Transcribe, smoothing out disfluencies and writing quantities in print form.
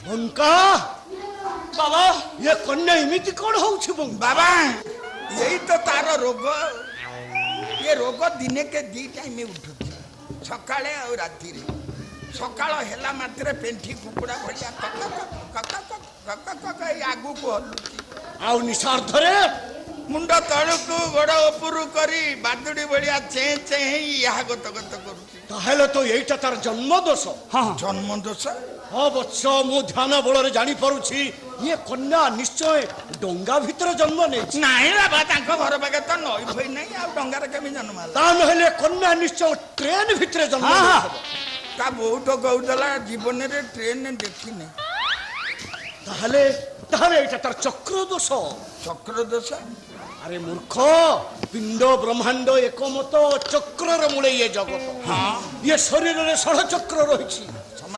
बंका बाबा ये कन्या इमिति कौन होउछि बंका बाबा यही तो तार रोग ये रोग दिने के दी टाइम उठुଛି सकाळे और राति रे सकाळ हेला मात्रे पेंठी कुकुड़ा भलिया आगु को आउ निशार्धरे मुंड तळुकु गोड़ उपरु करी बादुडी भलिया चे चे या गत गत करूची ताहेले तो एइटा तार जन्म दोष हाँ जन्म दोष हाँ वत्स मु ध्यान बଳରେ जानि परुछि ये कन्या निश्चय डोंगा भितर जन्म नै नाही बाबा तांको घर पाके तो नई भई नाही आ डंगार केमी जन्म आला ता नहले कन्या निश्चय ट्रेन भितर जन्म हाँ, हाँ। ता बहुत कहउदला जीवन रे ट्रेन देखि नै ताहले ताहले एइटा तार चक्र दोष चक्र दोष अरे मूर्ख पिंड ब्रह्मांड एकमत चक्रर मूले ये जगत हाँ ये शरीर रे षड़ चक्र रहिछि